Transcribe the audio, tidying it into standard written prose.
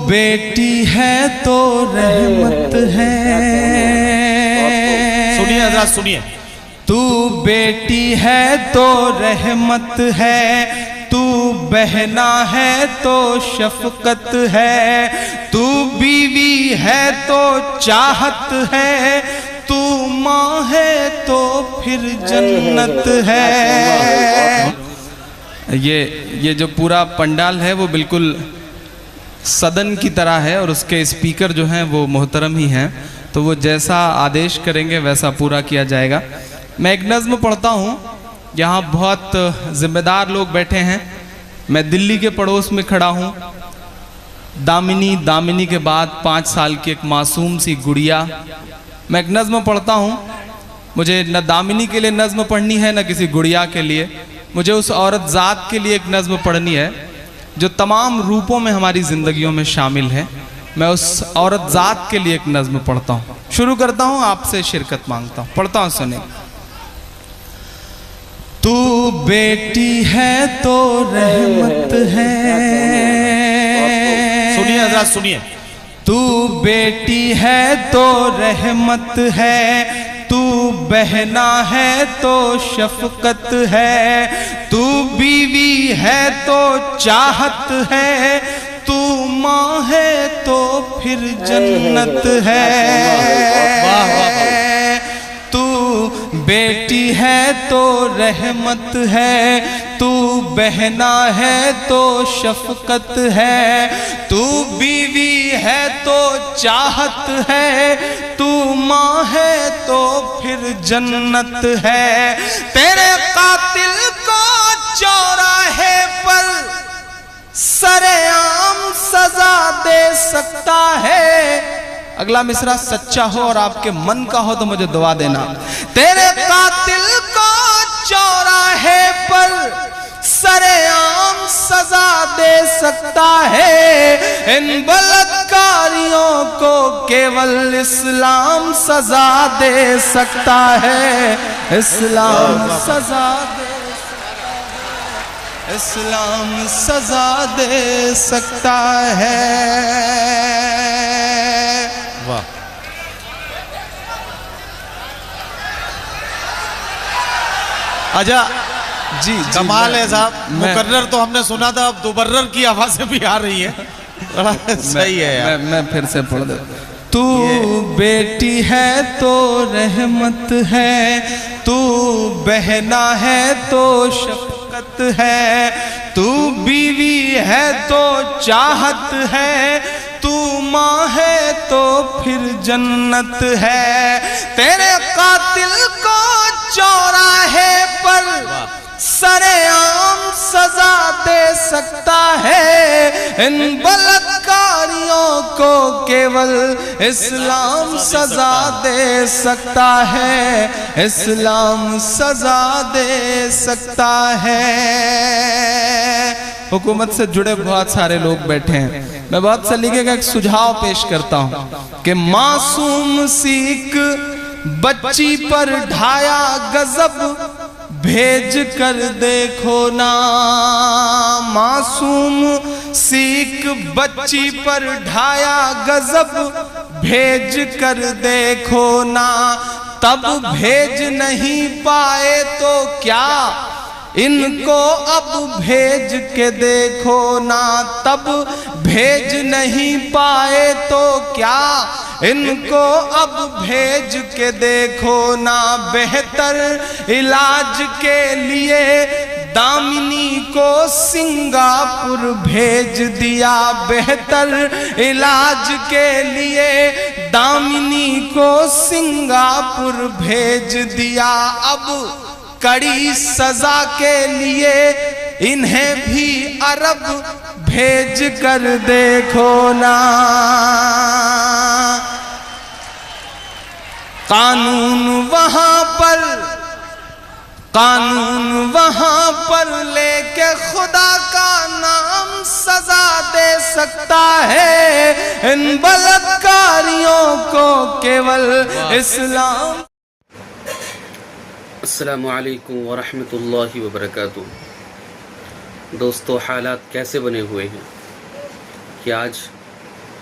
بیٹی ہے تو رحمت ہے. سنیے حضرات سنیے. تو بیٹی ہے تو رحمت ہے, تو بہنا ہے تو شفقت ہے, تو بیوی ہے تو چاہت ہے, تو ماں ہے تو پھر جنت ہے. یہ جو پورا پنڈال ہے وہ بالکل صدن کی طرح ہے, اور اس کے اسپیکر جو ہیں وہ محترم ہی ہیں, تو وہ جیسا آدیش کریں گے ویسا پورا کیا جائے گا. میں ایک نظم پڑھتا ہوں. یہاں بہت ذمہ دار لوگ بیٹھے ہیں. میں دلی کے پڑوس میں کھڑا ہوں. دامنی کے بعد 5 سال کی ایک معصوم سی گڑیا. میں ایک نظم پڑھتا ہوں. مجھے نہ دامنی کے لیے نظم پڑھنی ہے نہ کسی گڑیا کے لیے. مجھے اس عورت ذات کے لیے ایک نظم پڑھنی ہے جو تمام روپوں میں ہماری زندگیوں میں شامل ہے. میں اس عورت ذات کے لیے ایک نظم پڑھتا ہوں. شروع کرتا ہوں, آپ سے شرکت مانگتا ہوں. پڑھتا ہوں, سنیں. تو بیٹی ہے تو رحمت ہے. سنیے حضرات سنیے. تو بیٹی ہے تو رحمت ہے, تو بہنا ہے تو شفقت ہے, تو بیوی ہے تو چاہت ہے, تو ماں ہے تو پھر جنت ہے. تو بیٹی ہے تو رحمت ہے, تو بہنا ہے تو شفقت ہے, تو بیوی ہے تو چاہت ہے, تو ماں ہے تو پھر جنت ہے. تیرے قاتل کو چوراہے پر سرعام سزا دے سکتا ہے. اگلا مصرع سچا ہو اور آپ کے من کا ہو تو مجھے دعا دینا. تیرے قاتل کو چوراہے پر سرعام سزا دے سکتا ہے, ان بلاتکاریوں کو کیول اسلام سزا دے سکتا ہے. اسلام سزا دے, اسلام سزا دے سکتا ہے. واہ. اجا جی کمال ہے صاحب. مقرر تو ہم نے سنا تھا, اب دوبرر کی آوازیں بھی آ رہی ہیں. صحیح ہے یار. میں پھر سے پڑھ دیتا. تو بیٹی ہے تو رحمت ہے, تو بہنا ہے تو شفقت ہے, تو بیوی ہے تو چاہت ہے, تو ماں ہے تو پھر جنت ہے. تیرے قاتل کو چوراہے پر سرعام سزا دے سکتا ہے, ان بلاتکاریوں کو کیول اسلام سزا دے سکتا ہے. اسلام سزا دے سکتا ہے. حکومت سے جڑے بہت سارے لوگ بیٹھے ہیں. میں بہت سلیقے کا ایک سجھاؤ پیش کرتا ہوں کہ معصوم سیکھ بچی پر ڈھایا غضب بھیج کر دیکھو نا. معصوم سیکھ بچی پر ڈھایا غضب بھیج کر دیکھو نا. تب بھیج نہیں پائے تو کیا ان کو اب بھیج کے دیکھو نا. تب بھیج نہیں پائے تو کیا ان کو اب بھیج کے دیکھو نا. بہتر علاج کے لیے دامنی کو سنگاپور بھیج دیا. بہتر علاج کے لیے دامنی کو سنگاپور بھیج دیا. اب کڑی سزا کے لیے انہیں بھی عرب بھیج کر دیکھو نا. قانون وہاں پر لے کے خدا کا نام سزا دے سکتا ہے, ان بلاتکاریوں کو کیول اسلام. السلام علیکم ورحمۃ اللہ وبرکاتہ. دوستو, حالات کیسے بنے ہوئے ہیں کہ آج